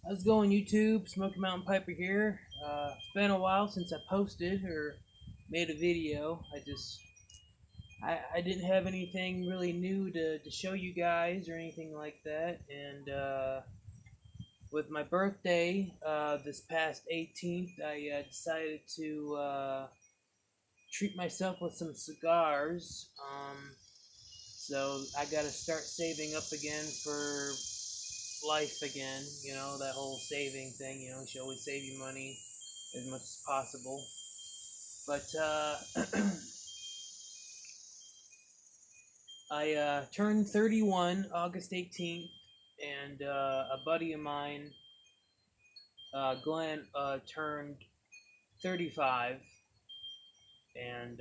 How's it going, YouTube? Smoky Mountain Piper here. It's been a while since I posted or made a video. I didn't have anything really new to show you guys or anything like that. And with my birthday this past 18th, I decided to treat myself with some cigars. So I got to start saving up again for life again. You know, that whole saving thing. You should always save your money as much as possible. But I turned 31 August 18th, and a buddy of mine, Glenn, turned 35, and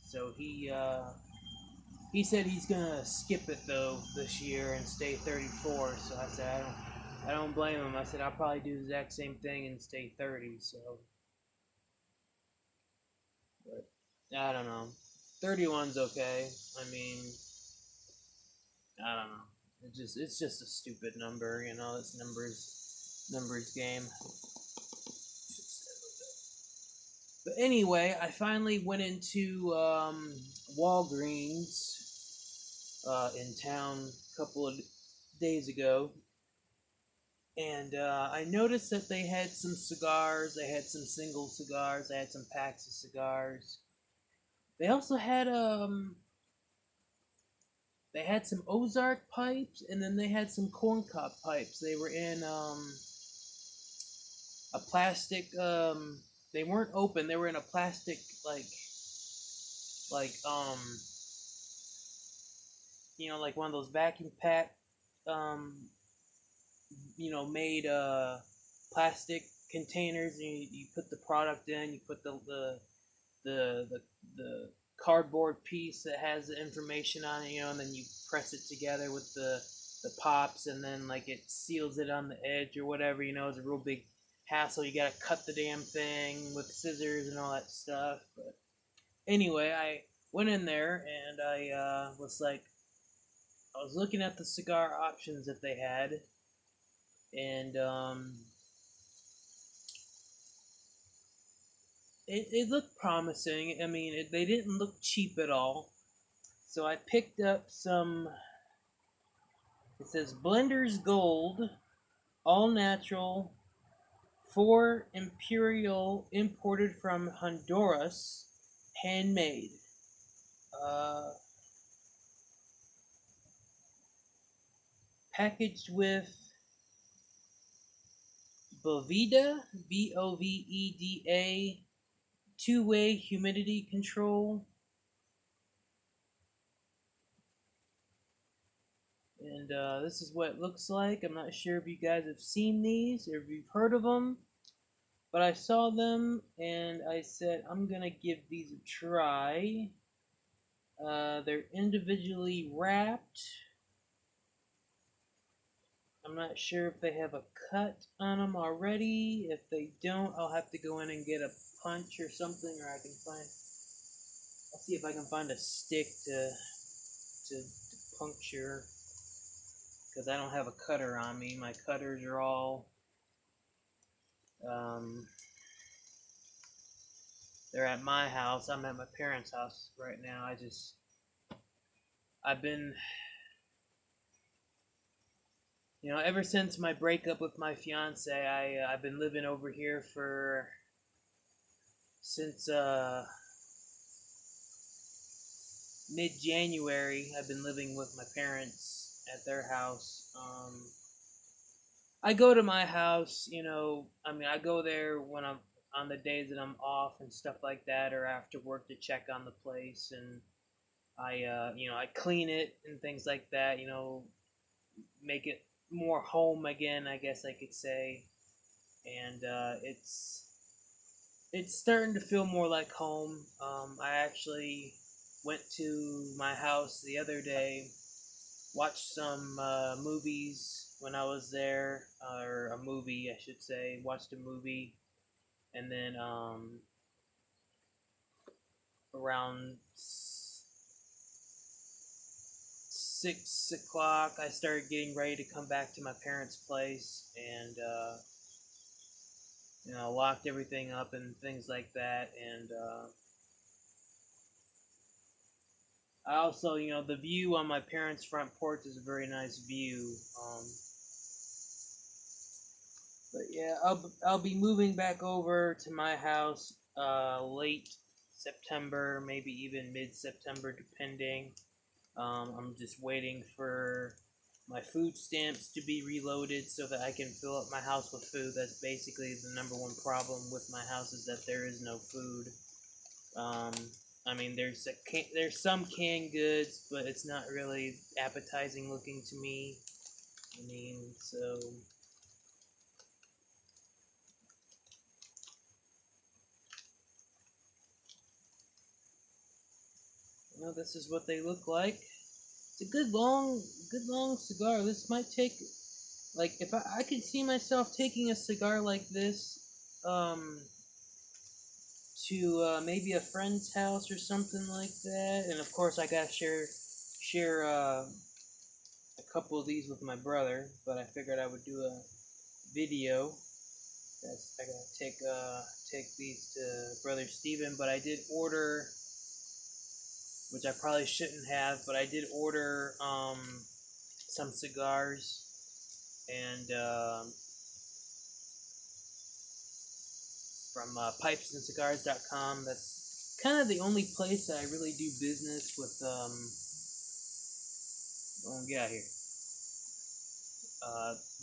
so he said he's gonna skip it though this year and stay 34. So I said I don't blame him. I said I'll probably do the exact same thing and stay 30. So, but I don't know. 31's okay. I mean, I don't know. It's just a stupid number, It's numbers game. But anyway, I finally went into Walgreens in town a couple of days ago, and I noticed that they had some cigars. They had some single cigars. They had some packs of cigars. They also had they had some Ozark pipes, and then they had some corncob pipes. They were in a plastic. They weren't open. They were in a plastic like like one of those vacuum pack um, made plastic containers. And you put the product in. You put the cardboard piece that has the information on it, and then you press it together with the pops, and then like it seals it on the edge or whatever. It's a real big hassle. You gotta cut the damn thing with scissors and all that stuff. But anyway, I went in there and I was looking at the cigar options that they had, and it looked promising. I mean, they didn't look cheap at all. So I picked up some. It says Blender's Gold, all natural, 4 Imperial, imported from Honduras, handmade. Uh, Packaged with Boveda, Boveda, two-way humidity control. And this is what it looks like. I'm not sure if you guys have seen these or if you've heard of them, but I saw them and I said I'm gonna give these a try. They're individually wrapped. I'm not sure if they have a cut on them already. If they don't, I'll have to go in and get a punch or something, or I'll see if I can find a stick to puncture, because I don't have a cutter on me. My cutters are all they're at my house. I'm at my parents' house right now. I've been, ever since my breakup with my fiance, I've been living over here since mid-January. I've been living with my parents at their house. I go to my house, I go there when I'm on the days that I'm off and stuff like that, or after work to check on the place, and I clean it and things like that, make it more home again, I guess I could say, and it's starting to feel more like home. I actually went to my house the other day, watched some movies when I was there, or a movie, I should say. Watched a movie, and then around 6 o'clock, I started getting ready to come back to my parents' place, and locked everything up and things like that. And I also, the view on my parents' front porch is a very nice view. But yeah, I'll be moving back over to my house late September, maybe even mid September, depending. I'm just waiting for my food stamps to be reloaded so that I can fill up my house with food. That's basically the number one problem with my house, is that there is no food. Um, I mean, there's some canned goods, but it's not really appetizing looking to me. I mean, so this is what they look like. It's a good long cigar. This might take, like, if I could see myself taking a cigar like this, um, to maybe a friend's house or something like that. And of course, I gotta share a couple of these with my brother. But I figured I would do a video. I gotta take these to brother Steven. But I did order, which I probably shouldn't have, but I did order some cigars, and from pipesandcigars.com. That's kind of the only place that I really do business with. Get out here.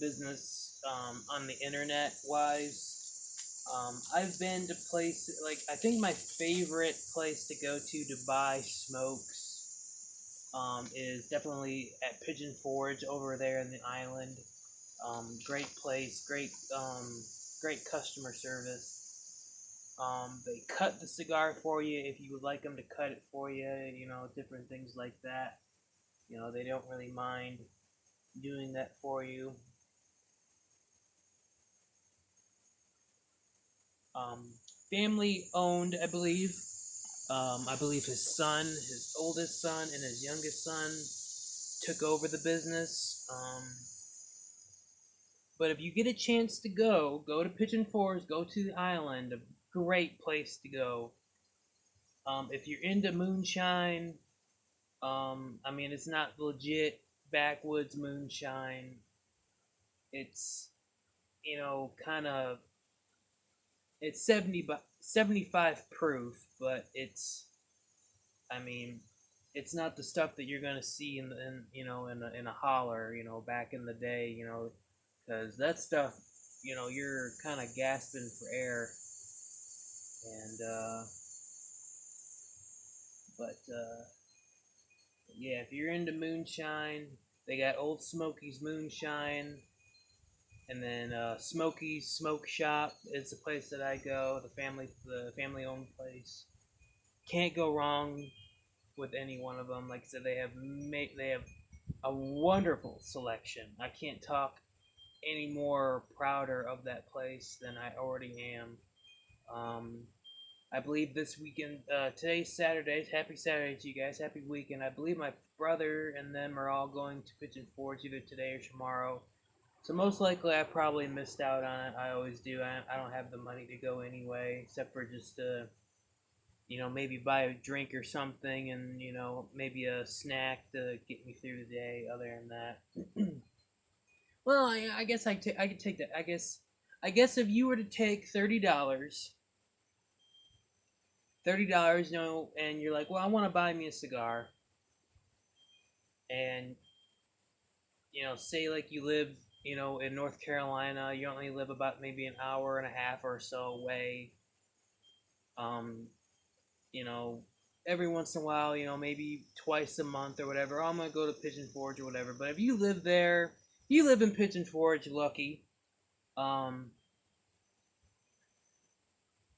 Business on the internet wise. I've been to places like, I think my favorite place to go to buy smokes is definitely at Pigeon Forge over there in the island. Great place, great customer service. They cut the cigar for you if you would like them to cut it for you, different things like that. They don't really mind doing that for you. Family owned, I believe. I believe his oldest son, and his youngest son took over the business. But if you get a chance to go to Pigeon Forge, go to the island. A great place to go. If you're into moonshine, I mean, it's not legit backwoods moonshine. It's, kind of, it's 75 proof, but I mean, it's not the stuff that you're gonna see in a holler, back in the day, because that stuff, you're kind of gasping for air, and but yeah, if you're into moonshine, they got Old Smoky's moonshine, and then Smoky's Smoke Shop is the place that I go. The family owned place. Can't go wrong with any one of them. Like I said, they have a wonderful selection. I can't talk any more prouder of that place than I already am. Um, I believe this weekend, today's Saturday. Happy Saturday to you guys. Happy weekend. I believe my brother and them are all going to Pigeon Forge either today or tomorrow. So most likely I probably missed out on it. I always do. I don't have the money to go anyway, except for just to, maybe buy a drink or something, and, maybe a snack to get me through the day. Other than that, well, I guess I could take that. I guess if you were to take $30, and you're like, well, I want to buy me a cigar, and say like you live, in North Carolina, you only live about maybe an hour and a half or so away. Um, you know, every once in a while, maybe twice a month or whatever, I'm gonna go to Pigeon Forge or whatever. But if you live there, if you live in Pigeon Forge, lucky. Um,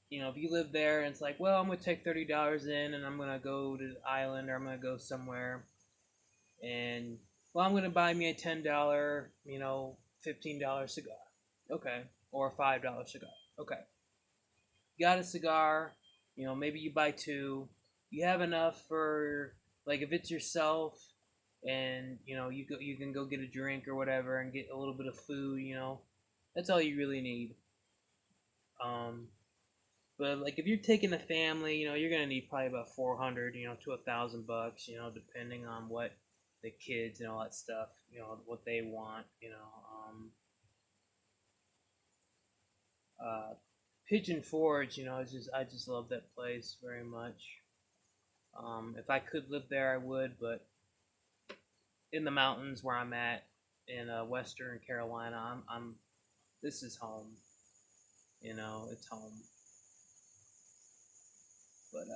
if you live there and it's like, well, I'm gonna take $30 in and I'm gonna go to the island, or I'm gonna go somewhere, and well, I'm gonna buy me a $10, $15 cigar, okay, or a $5 cigar, okay. You got a cigar, maybe you buy two. You have enough for, like, if it's yourself, and you can go get a drink or whatever and get a little bit of food. That's all you really need. Um, but like if you're taking a family, you're gonna need probably about 400, to $1,000, depending on what the kids and all that stuff, what they want. Uh, Pigeon Forge, I just love that place very much. If I could live there, I would, but in the mountains where I'm at in Western Carolina, I'm this is home. It's home. But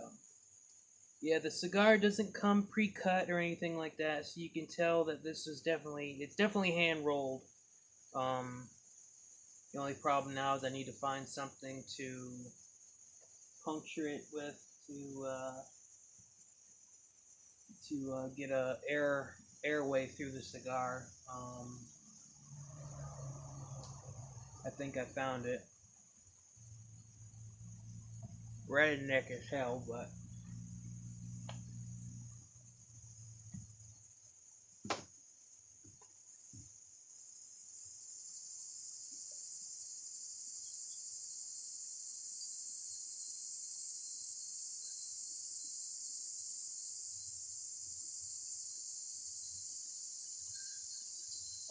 yeah, the cigar doesn't come pre-cut or anything like that, so you can tell that this is definitely hand rolled. Um, the only problem now is I need to find something to puncture it with to get a airway through the cigar. I think I found it. Redneck as hell, but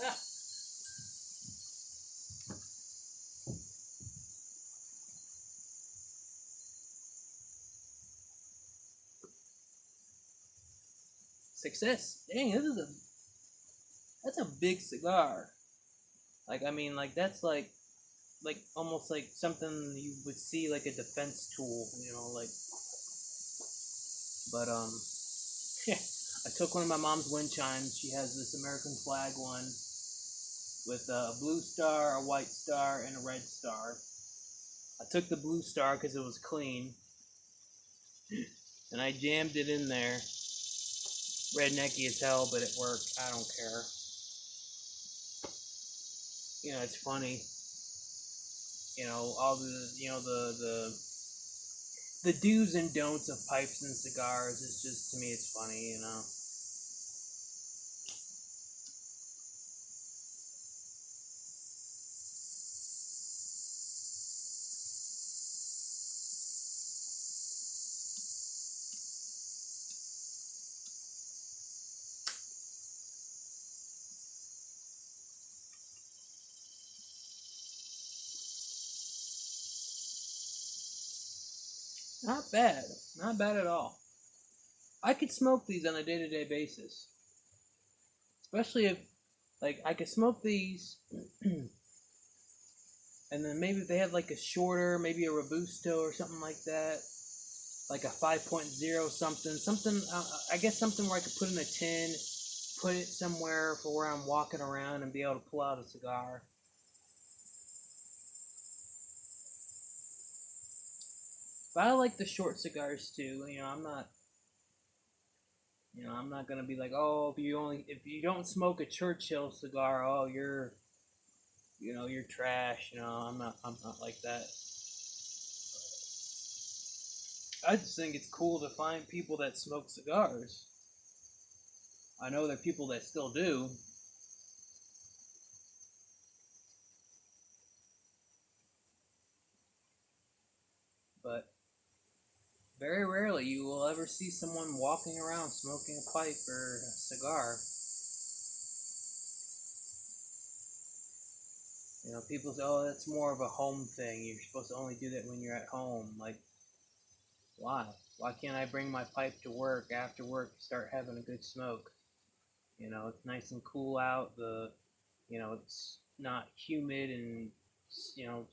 ah, success. Dang, that's a big cigar. Like I mean, like that's like almost like something you would see like a defense tool, like. But I took one of my mom's wind chimes. She has this American flag one with a blue star, a white star, and a red star. I took the blue star because it was clean, and I jammed it in there. Rednecky as hell, but it worked. I don't care. It's funny. All the do's and don'ts of pipes and cigars is just, to me, it's funny. Not bad. Not bad at all. I could smoke these on a day-to-day basis, especially if, like, I could smoke these, and then maybe if they had like a shorter, maybe a robusto or something like that, like a 5.0 something. I guess something where I could put in a tin, put it somewhere for where I'm walking around and be able to pull out a cigar. But I like the short cigars too. I'm not gonna be like, oh, if you don't smoke a Churchill cigar, oh, you're trash. I'm not like that. I just think it's cool to find people that smoke cigars. I know there are people that still do, but very rarely you will ever see someone walking around smoking a pipe or a cigar. People say, "Oh, that's more of a home thing. You're supposed to only do that when you're at home." Like, why? Why can't I bring my pipe to work after work, start having a good smoke? It's nice and cool out. It's not humid and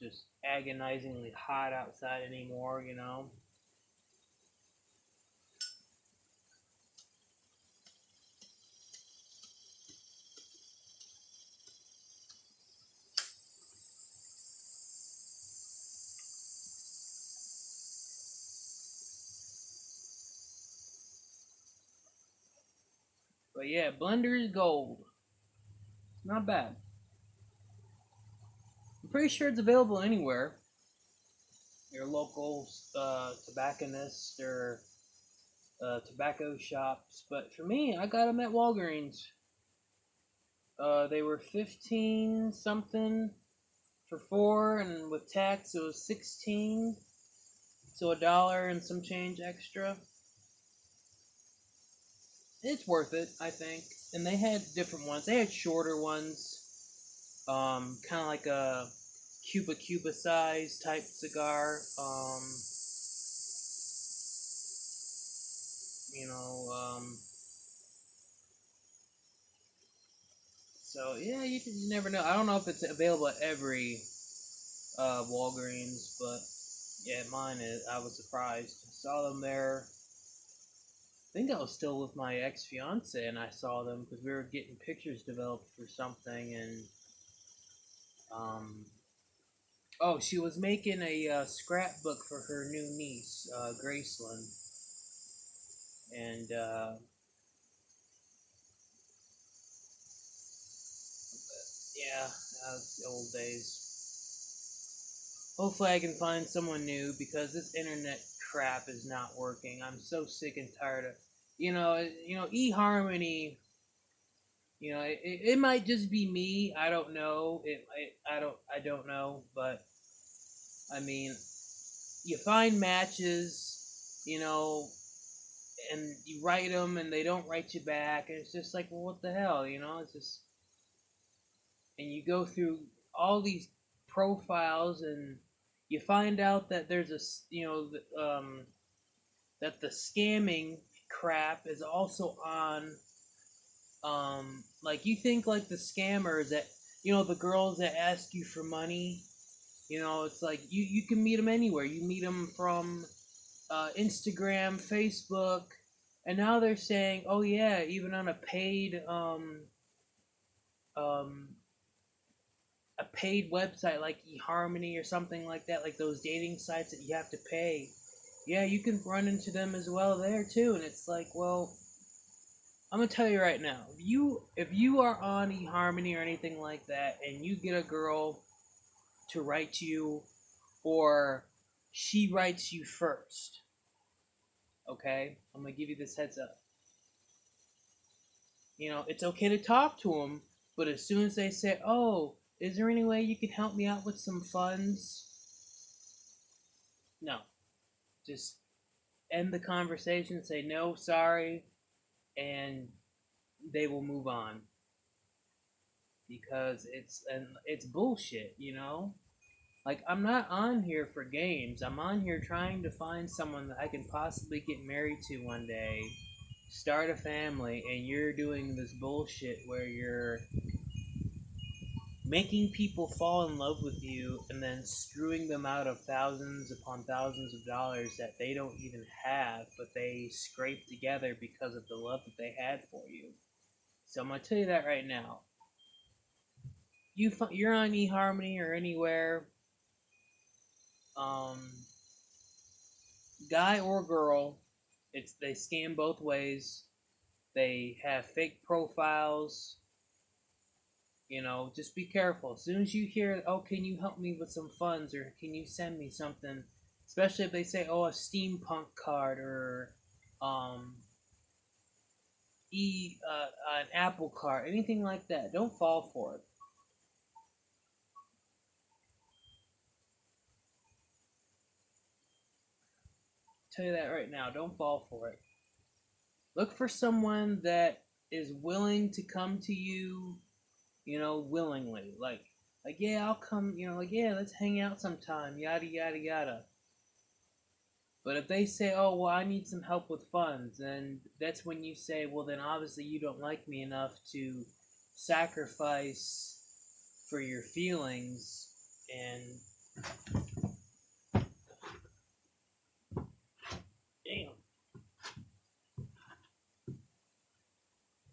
just agonizingly hot outside anymore. But yeah, Blender is gold. Not bad. I'm pretty sure it's available anywhere. Your local tobacconist or tobacco shops. But for me, I got them at Walgreens. They were 15 something for four, and with tax it was 16. So $1 and some change extra. It's worth it, I think. And they had different ones. They had shorter ones, kind of like a Cuba size type cigar. You know, so yeah, you never know. I don't know if it's available at every Walgreens, but yeah, mine is. I was surprised. Saw them there. I think I was still with my ex fiance, and I saw them because we were getting pictures developed for something, and um, oh, she was making a scrapbook for her new niece, Graceland, and yeah, that was the old days. Hopefully, I can find someone new because this internet crap is not working. I'm so sick and tired of, eHarmony. It might just be me. I don't know. I don't know. But I mean, you find matches, and you write them, and they don't write you back, and it's just like, well, what the hell, It's just, and you go through all these profiles, and you find out that there's that the scamming crap is also on. Like, you think like the scammers that, the girls that ask you for money, it's like you can meet them anywhere. You meet them from Instagram, Facebook, and now they're saying, oh yeah, even on um, a paid website like eHarmony or something like that, like those dating sites that you have to pay. Yeah, you can run into them as well there too, and it's like, well, I'm gonna tell you right now, if you are on eHarmony or anything like that, and you get a girl to write you, or she writes you first, okay, I'm gonna give you this heads up. It's okay to talk to them, but as soon as they say, "Oh, is there any way you could help me out with some funds?" No, just end the conversation, say no, sorry, and they will move on because it's bullshit. Like, I'm not on here for games. I'm on here trying to find someone that I can possibly get married to one day, start a family, and you're doing this bullshit where you're making people fall in love with you and then screwing them out of thousands upon thousands of dollars that they don't even have, but they scraped together because of the love that they had for you. So I'm gonna tell you that right now. You're on eHarmony or anywhere, um, guy or girl. They scam both ways. They have fake profiles. Just be careful. As soon as you hear, oh, can you help me with some funds, or can you send me something? Especially if they say, oh, a steampunk card, or um, an Apple card, anything like that. Don't fall for it. Tell you that right now. Don't fall for it. Look for someone that is willing to come to you, willingly. Like, yeah, I'll come. Like, yeah, let's hang out sometime. Yada yada yada. But if they say, oh, well, I need some help with funds, then that's when you say, well, then obviously you don't like me enough to sacrifice for your feelings. And damn,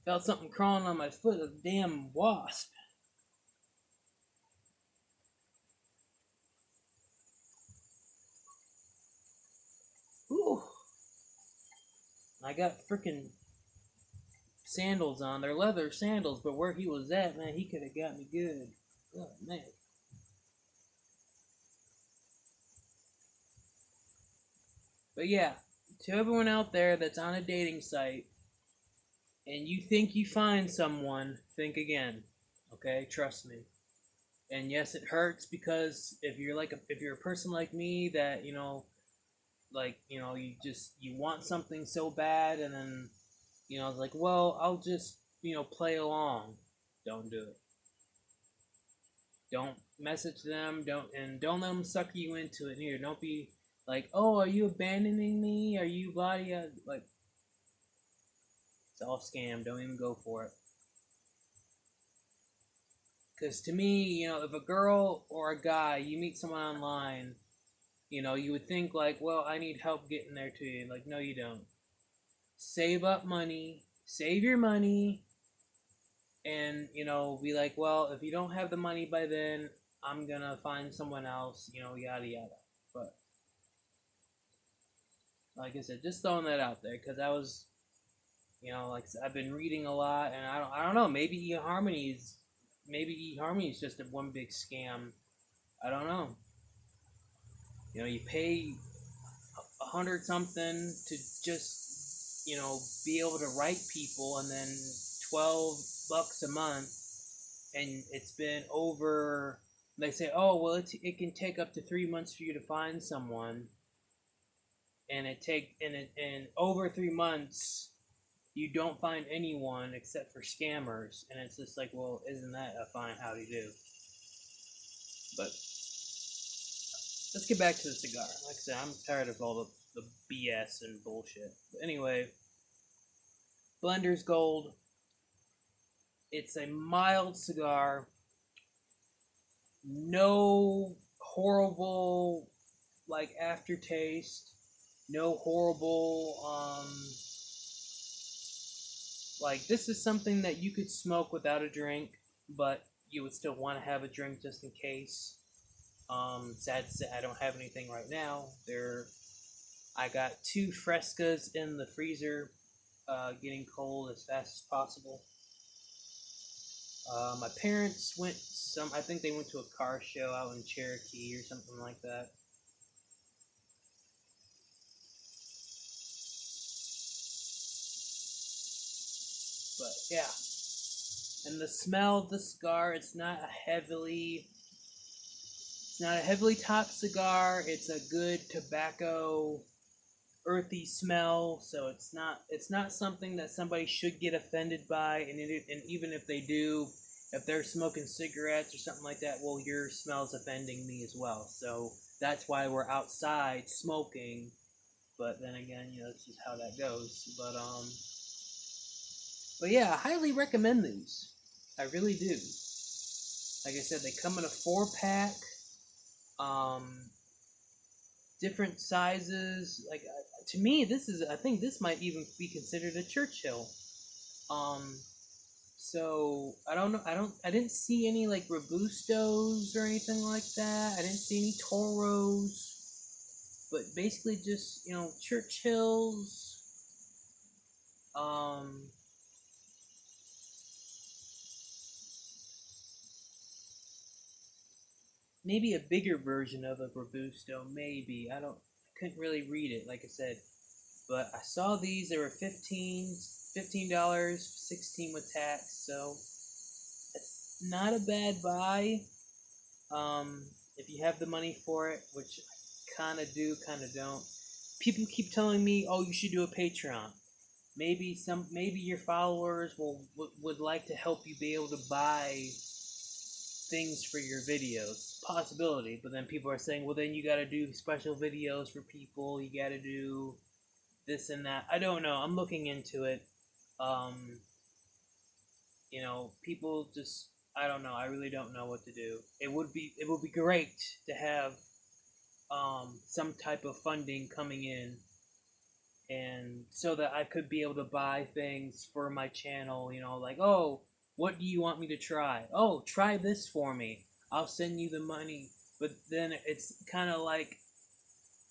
felt something crawling on my foot, a damn wasp. Ooh, I got freaking sandals on. They're leather sandals, but where he was at, man, he could have got me good. Oh, man. But yeah, to everyone out there that's on a dating site and you think you find someone, think again. Okay, trust me. And yes, it hurts because if you're a person like me that you want something so bad, and then it's like, well, I'll just play along. Don't do it. Don't message them. Don't let them suck you into it either. Don't be like, oh, are you abandoning me? Are you body like? It's all scam. Don't even go for it. Because to me, if a girl or a guy, you meet someone online, you would think like, well, I need help getting there to you. Like, no, you don't. Save up money, save your money, and be like, well, if you don't have the money by then, I'm gonna find someone else. Yada yada. But like I said, just throwing that out there because I was, like I said, I've been reading a lot, and I don't know. Maybe eHarmony is just one big scam. I don't know. You pay 100 something to just be able to write people, and then $12 a month, and it's been over. They say, oh well, it can take up to 3 months for you to find someone, and and over 3 months you don't find anyone except for scammers, and it's just like, well, isn't that a fine howdy do? But let's get back to the cigar. Like I said, I'm tired of all the BS and bullshit. But anyway, Blender's Gold. It's a mild cigar. No horrible aftertaste. No horrible this is something that you could smoke without a drink, but you would still want to have a drink just in case. Sad to say, I don't have anything right now. I got 2 Frescas in the freezer, getting cold as fast as possible. My parents I think they went to a car show out in Cherokee or something like that. But yeah, and the smell of the cigar, it's not a heavily topped cigar. It's a good tobacco, earthy smell. So it's not something that somebody should get offended by. And even if they do, if they're smoking cigarettes or something like that, well, your smell's offending me as well. So that's why we're outside smoking. But then again, that's just how that goes. But yeah, I highly recommend these. I really do. Like I said, they come in a 4-pack. Different sizes. Like to me, I think this might even be considered a Churchill. So I don't know. I didn't see any like Robustos or anything like that. I didn't see any Toros. But basically just, Churchills. Maybe a bigger version of a Robusto, maybe. I couldn't really read it, like I said. But I saw these, they were $15, 16 with tax, so it's not a bad buy. If you have the money for it, which I kind of do, kind of don't. People keep telling me, oh, you should do a Patreon. Maybe your followers would like to help you be able to buy things for your videos. Possibility, but then people are saying, well, then you got to do special videos for people. You got to do this and that. I don't know. I'm looking into it. People just, I don't know. I really don't know what to do. It would be great to have some type of funding coming in, and so that I could be able to buy things for my channel. Like, oh, what do you want me to try? Oh, try this for me. I'll send you the money. But then it's kind of like,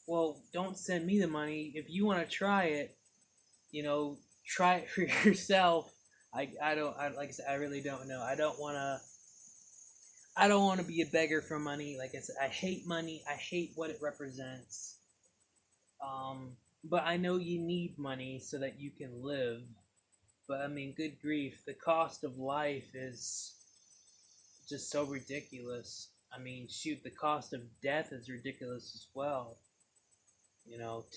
well, don't send me the money. If you want to try it, try it for yourself. Like I said, I really don't know. I don't want to be a beggar for money. Like I said, I hate money. I hate what it represents. but I know you need money so that you can live. But I mean, good grief, the cost of life is just so ridiculous. I mean, shoot, the cost of death is ridiculous as well.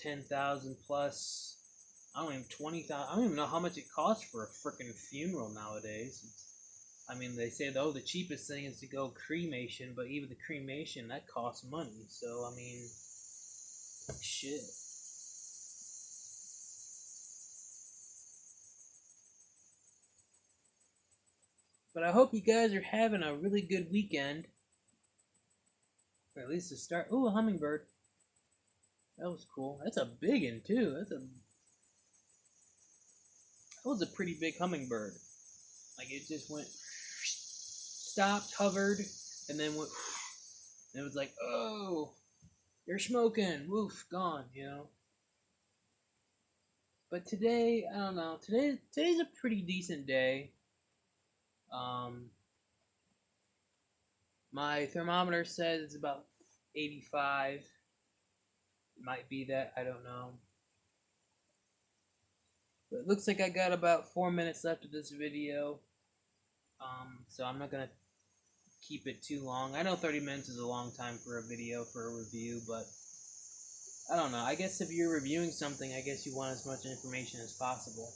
10,000 plus. I don't even 20,000. I don't even know how much it costs for a freaking funeral nowadays. I mean, they say though the cheapest thing is to go cremation, but even the cremation that costs money. So I mean, shit. But I hope you guys are having a really good weekend, or at least to start. Ooh, a hummingbird. That was cool. That's a big one too. That was a pretty big hummingbird. Like it just went, stopped, hovered, and then went. And it was like, oh, you're smoking. Woof, gone. But today, I don't know. Today's a pretty decent day. Um, my thermometer says it's about 85. It might be that. I don't know. But it looks like I got about 4 minutes left of this video. So I'm not gonna keep it too long. I know 30 minutes is a long time for a video for a review, but I don't know. I guess if you're reviewing something, I guess you want as much information as possible.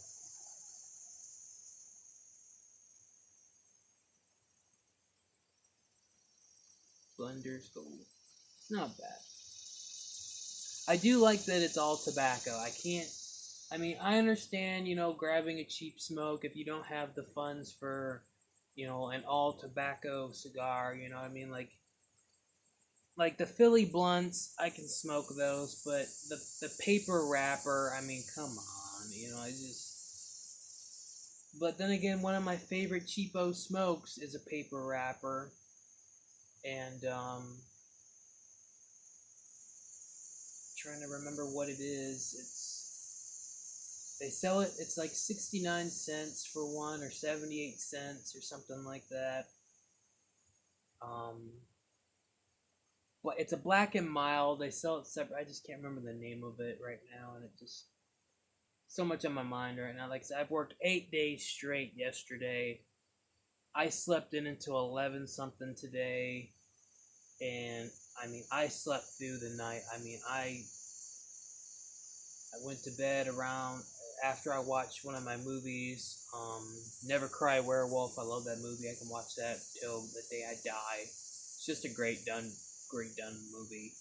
Blender's Gold. It's not bad. I do like that it's all tobacco. I mean, I understand, grabbing a cheap smoke if you don't have the funds for, an all tobacco cigar, you know what I mean? Like the Philly blunts, I can smoke those, but the paper wrapper, I mean, come on, I just. But then again, one of my favorite cheapo smokes is a paper wrapper, and trying to remember what it is. They sell it. It's like 69 cents for one, or 78 cents, or something like that. Um, but it's a black and mild. They sell it separate. I just can't remember the name of it right now, and it just so much on my mind right now. Like I said, I've worked 8 days straight yesterday. I slept in until 11 something today, and I mean, I slept through the night. I mean, I went to bed around after I watched one of my movies, Never Cry Werewolf. I love that movie. I can watch that till the day I die. It's just a great done movie.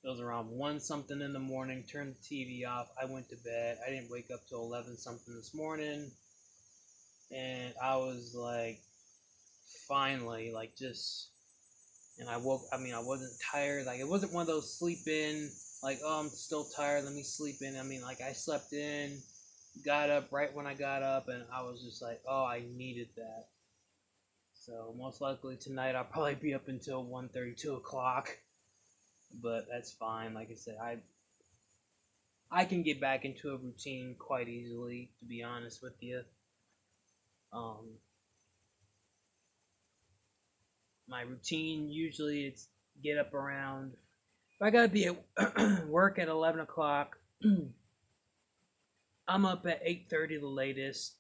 It was around 1 something in the morning. Turned the TV off. I went to bed. I didn't wake up till 11 something this morning, and I was like, finally, like just. And I woke. I mean, I wasn't tired. Like it wasn't one of those sleep in. Like, oh, I'm still tired. Let me sleep in. I mean, like I slept in, got up right when I got up, and I was just like, oh, I needed that. So most likely tonight I'll probably be up until 1:30, 2 o'clock. But that's fine. Like I said, I can get back into a routine quite easily. To be honest with you, um, my routine usually it's get up around. If I gotta be at work at 11 o'clock, I'm up at 8:30 the latest.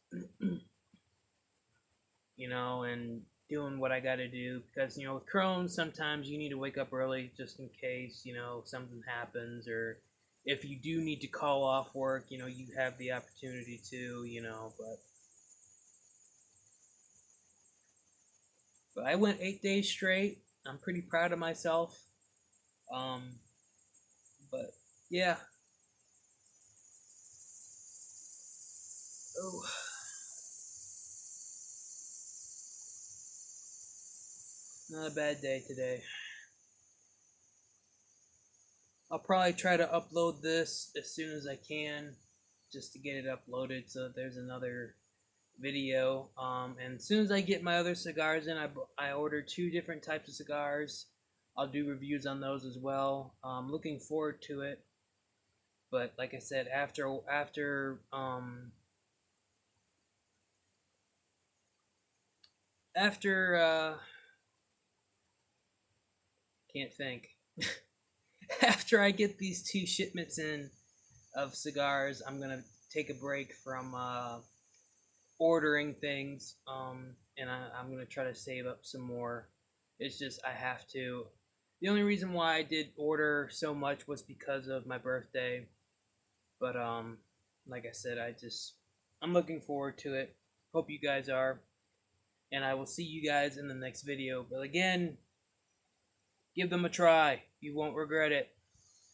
And doing what I got to do because with Crohn's sometimes you need to wake up early just in case something happens, or if you do need to call off work, you have the opportunity to. But I went 8 days straight. I'm pretty proud of myself. Um, but yeah. Oh, not a bad day today. I'll probably try to upload this as soon as I can, just to get it uploaded so that there's another video. And as soon as I get my other cigars in, I ordered 2 different types of cigars. I'll do reviews on those as well. Looking forward to it. But like I said, after can't think. after I get these 2 shipments in of cigars, I'm gonna take a break from ordering things, and I'm gonna try to save up some more. It's just I have to. The only reason why I did order so much was because of my birthday, but like I said, I'm looking forward to it. Hope you guys are, and I will see you guys in the next video. But again, give them a try. You won't regret it.